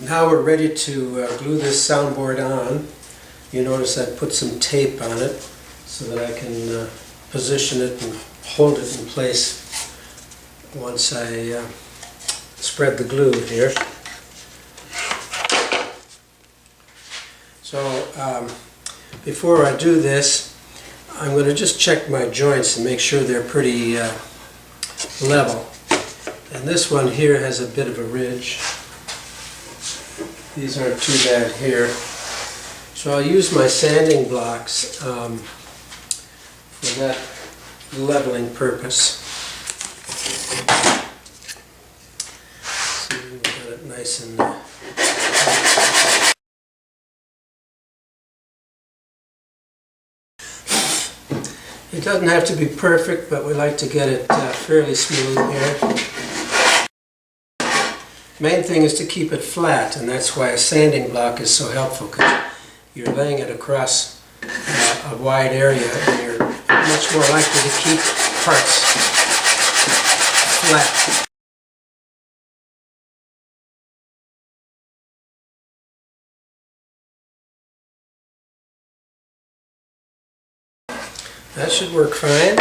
Now we're ready to glue this soundboard on. You notice I put some tape on it so that I can position it and hold it in place once I spread the glue here. So before I do this, I'm going to just check my joints and make sure they're pretty level. And this one here has a bit of a ridge. These aren't too bad here. So I'll use my sanding blocks for that leveling purpose. See, we've got it nice and it doesn't have to be perfect, but we like to get it fairly smooth here. Main thing is to keep it flat, and that's why a sanding block is so helpful, because you're laying it across a wide area and you're much more likely to keep parts flat. That should work fine.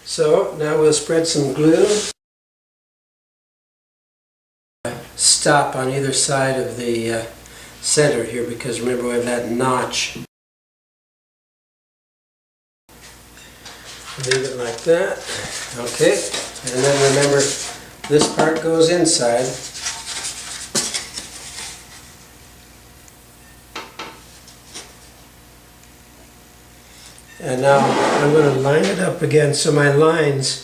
So now we'll spread some glue. Stop on either side of the center here, because remember we have that notch. Leave it like that. Okay, and then remember this part goes inside. And now I'm going to line it up again so my lines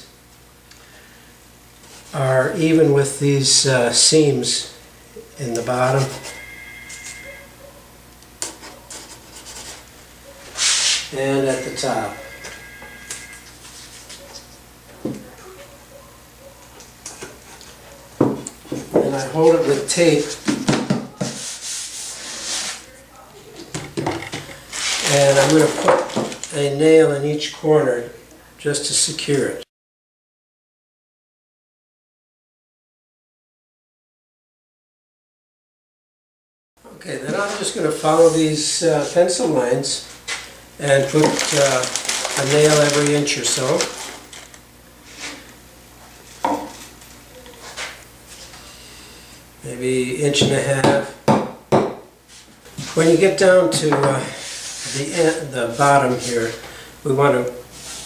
are even with these seams in the bottom. And at the top. And I hold it with tape. And I'm going to put a nail in each corner just to secure it. Okay, then I'm just going to follow these pencil lines and put a nail every inch or so. Maybe inch and a half. When you get down to the bottom here, we want to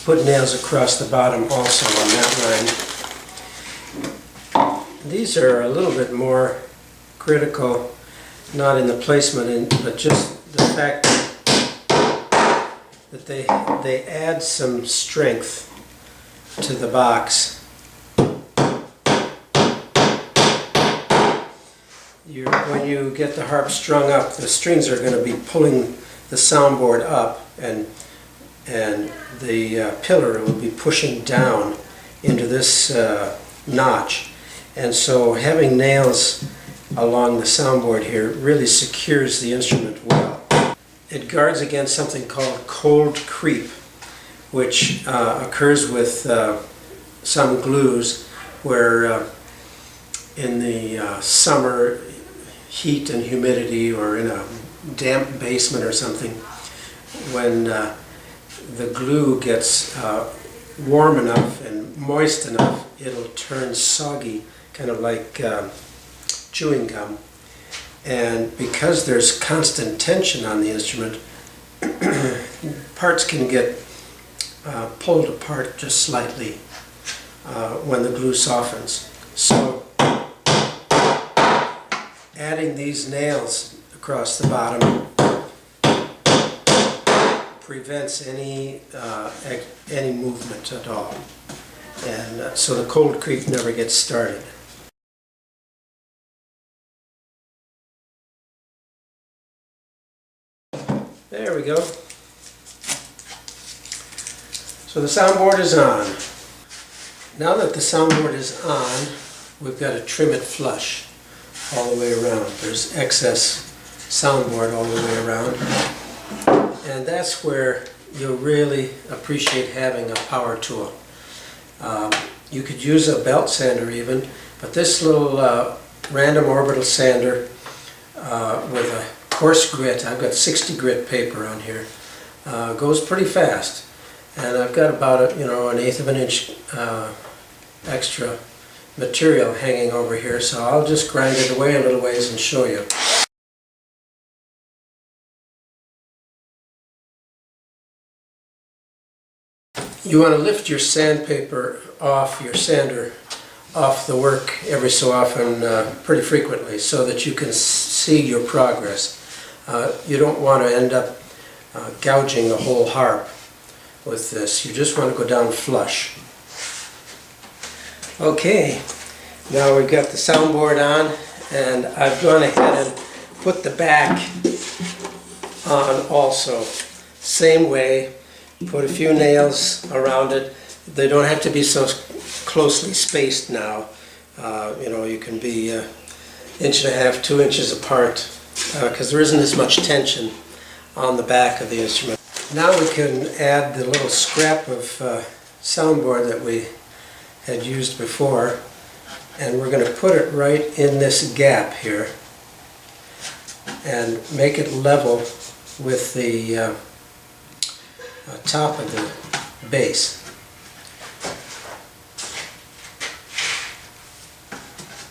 put nails across the bottom also on that line. These are a little bit more critical, not in the placement, but just the fact that they add some strength to the box. When you get the harp strung up, the strings are going to be pulling the soundboard up, and the pillar will be pushing down into this notch. And so having nails along the soundboard here really secures the instrument well. It guards against something called cold creep, which occurs with some glues where in the summer heat and humidity, or in a damp basement or something, when the glue gets warm enough and moist enough, it'll turn soggy, kind of like chewing gum. And because there's constant tension on the instrument, parts can get pulled apart just slightly when the glue softens. So adding these nails across the bottom prevents any movement at all, and so the cold creep never gets started. There we go. So the soundboard is on. Now that the soundboard is on, we've got to trim it flush all the way around. There's excess soundboard all the way around, and that's where you'll really appreciate having a power tool. You could use a belt sander even, but this little random orbital sander with a coarse grit. I've got 60 grit paper on here. Goes pretty fast. And I've got about an 1/8 of an inch extra material hanging over here, so I'll just grind it away a little ways and show you. You want to lift your sandpaper off, your sander off the work every so often, pretty frequently, so that you can see your progress. You don't want to end up gouging the whole harp with this. You just want to go down flush. Okay, now we've got the soundboard on, and I've gone ahead and put the back on also. Same way, put a few nails around it. They don't have to be so closely spaced now. You can be 1.5 2 inches apart, because there isn't as much tension on the back of the instrument. Now we can add the little scrap of soundboard that we had used before, and we're going to put it right in this gap here and make it level with the top of the bass.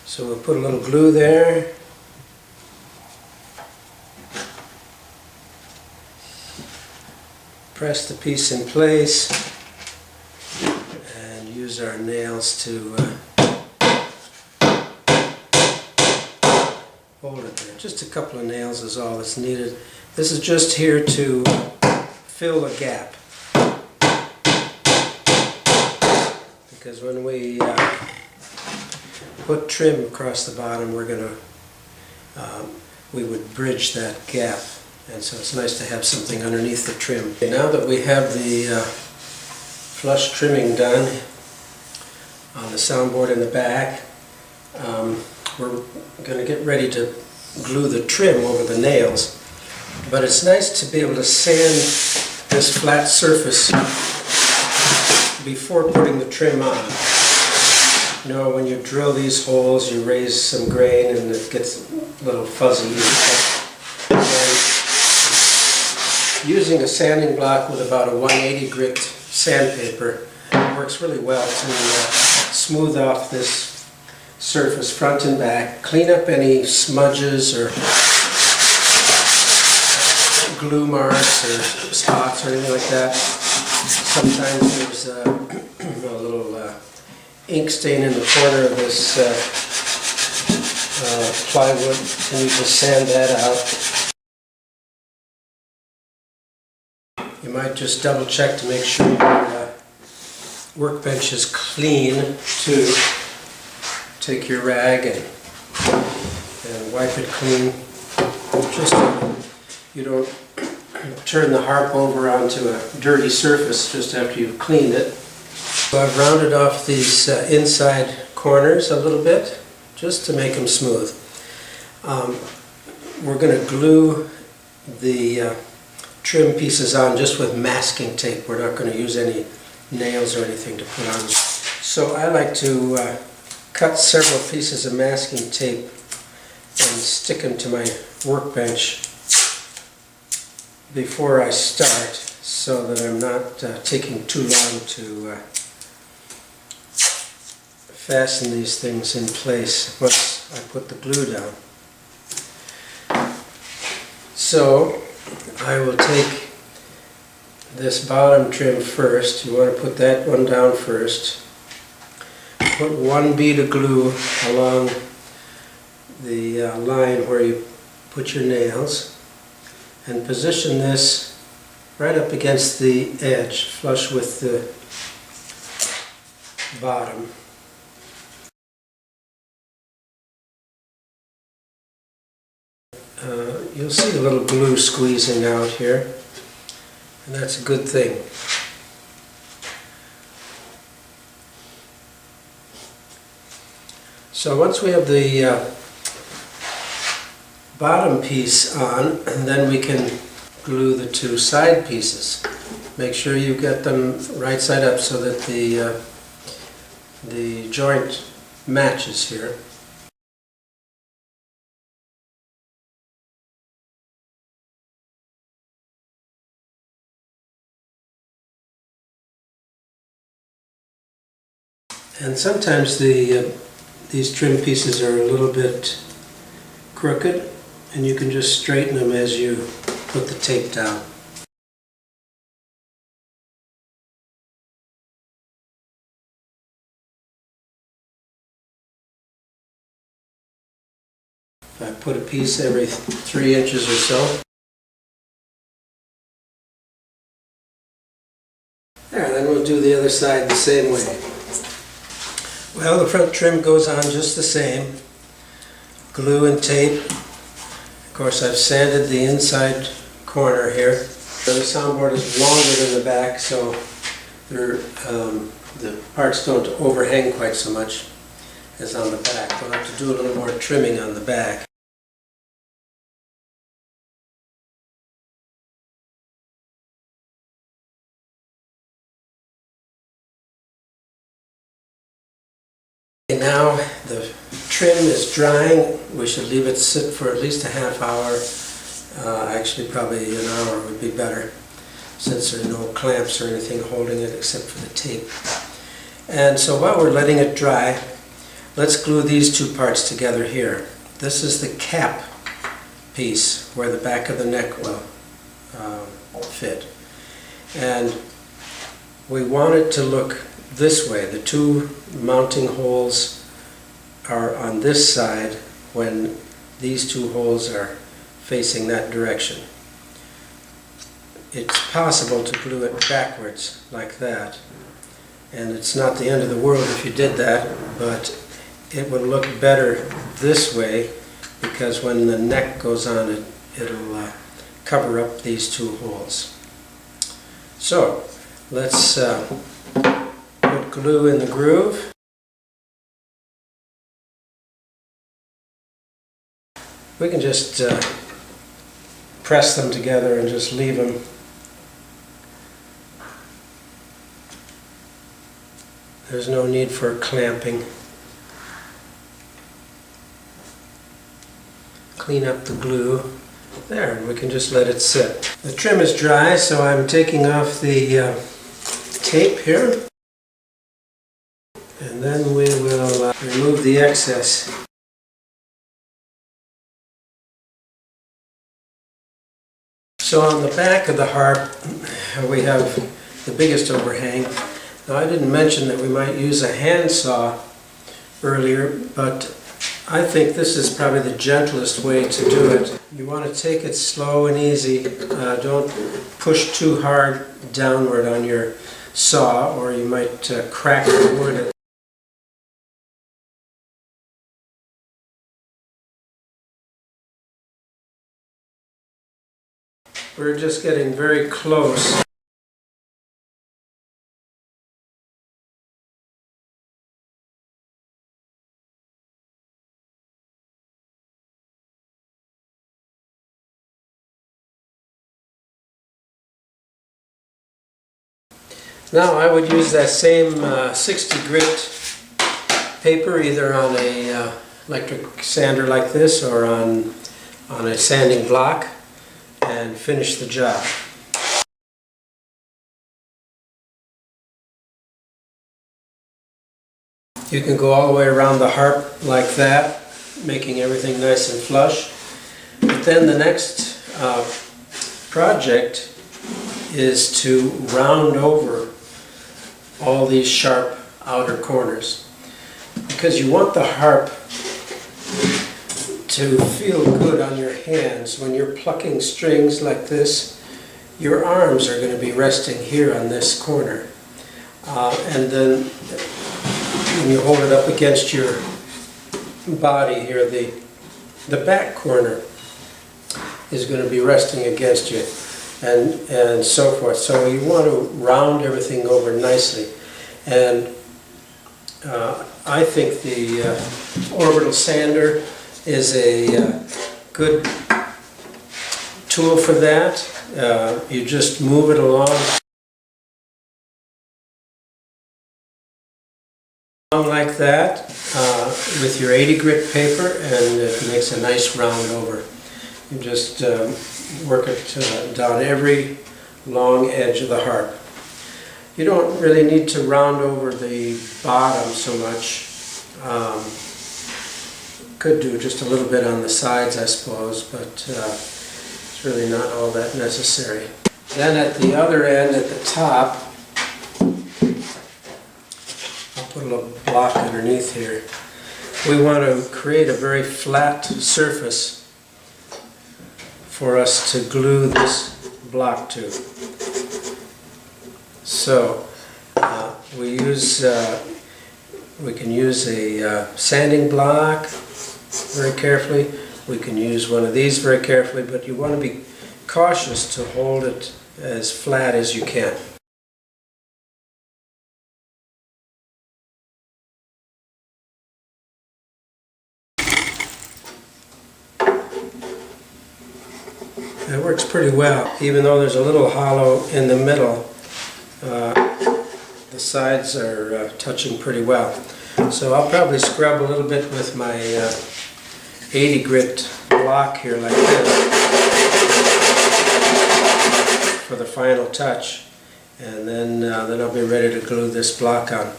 So we'll put a little glue there. Press the piece in place and use our nails to hold it there. Just a couple of nails is all that's needed. This is just here to fill a gap, because when we put trim across the bottom, we would bridge that gap, and so it's nice to have something underneath the trim. Okay, now that we have the flush trimming done on the soundboard in the back, we're going to get ready to glue the trim over the nails. But it's nice to be able to sand this flat surface before putting the trim on. When you drill these holes, you raise some grain and it gets a little fuzzy. And using a sanding block with about a 180 grit sandpaper works really well to smooth off this surface front and back, clean up any smudges or glue marks or spots or anything like that. Sometimes there's a little ink stain in the corner of this plywood, and you just sand that out. You might just double check to make sure your workbench is clean too. Take your rag and wipe it clean, just so you don't turn the harp over onto a dirty surface just after you've cleaned it. So I've rounded off these inside corners a little bit just to make them smooth. We're going to glue the trim pieces on just with masking tape. We're not going to use any nails or anything to put on. So I like to cut several pieces of masking tape and stick them to my workbench before I start, so that I'm not taking too long to fasten these things in place once I put the glue down. So I will take this bottom trim first. You want to put that one down first. Put one bead of glue along the line where you put your nails, and position this right up against the edge, flush with the bottom. You'll see a little glue squeezing out here, and that's a good thing. So once we have the bottom piece on, and then we can glue the two side pieces. Make sure you get them right side up so that the joint matches here. And sometimes these trim pieces are a little bit crooked, and you can just straighten them as you put the tape down. I put a piece every 3 inches or so. There, then we'll do the other side the same way. Well, the front trim goes on just the same. Glue and tape. Of course, I've sanded the inside corner here. The soundboard is longer than the back, so the parts don't overhang quite so much as on the back. We'll have to do a little more trimming on the back. Okay, now the trim is drying. We should leave it sit for at least a half hour. Actually, probably an hour would be better, since there are no clamps or anything holding it except for the tape. And so while we're letting it dry, let's glue these two parts together here. This is the cap piece where the back of the neck will fit. And we want it to look this way. The two mounting holes are on this side when these two holes are facing that direction. It's possible to glue it backwards like that, and it's not the end of the world if you did that, but it will look better this way because when the neck goes on it'll cover up these two holes. So let's put glue in the groove. We can just press them together and just leave them. There's no need for clamping. Clean up the glue. There, and we can just let it sit. The trim is dry, so I'm taking off the tape here. And then we will remove the excess. So on the back of the harp we have the biggest overhang. Now I didn't mention that we might use a handsaw earlier, but I think this is probably the gentlest way to do it. You want to take it slow and easy. Don't push too hard downward on your saw or you might crack the wood. We're just getting very close. Now I would use that same 60 grit paper either on a electric sander like this or on a sanding block and finish the job. You can go all the way around the harp like that, making everything nice and flush. But then the next project is to round over all these sharp outer corners, because you want the harp to feel good on your hands. When you're plucking strings like this, your arms are going to be resting here on this corner, and then when you hold it up against your body here, the back corner is going to be resting against you, and so forth. So you want to round everything over nicely, and I think the orbital sander is a good tool for that. You just move it along like that with your 80 grit paper, and it makes a nice round over. You just work it down every long edge of the harp. You don't really need to round over the bottom so much. Could do just a little bit on the sides, I suppose, but it's really not all that necessary. Then at the other end, at the top, I'll put a little block underneath here. We want to create a very flat surface for us to glue this block to. So we can use a sanding block very carefully. We can use one of these very carefully, but you want to be cautious to hold it as flat as you can. It works pretty well, even though there's a little hollow in the middle. The sides are touching pretty well. So I'll probably scrub a little bit with my 80 grit block here like this for the final touch, and then I'll be ready to glue this block on.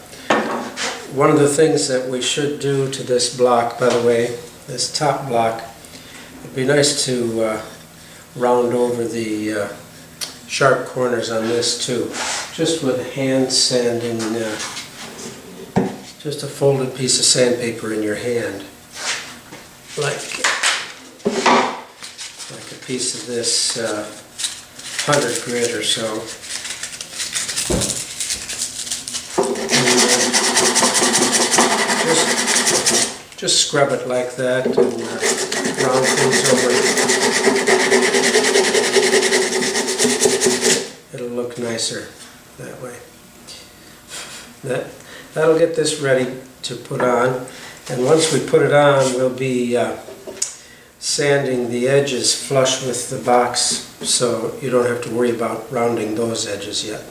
One of the things that we should do to this block, by the way, this top block, it'd be nice to round over the sharp corners on this too, just with hand sanding, just a folded piece of sandpaper in your hand, like a piece of this 100 grit or so. Just scrub it like that and round things over. It'll look nicer that way. That'll get this ready to put on, and once we put it on, we'll be sanding the edges flush with the box, so you don't have to worry about rounding those edges yet.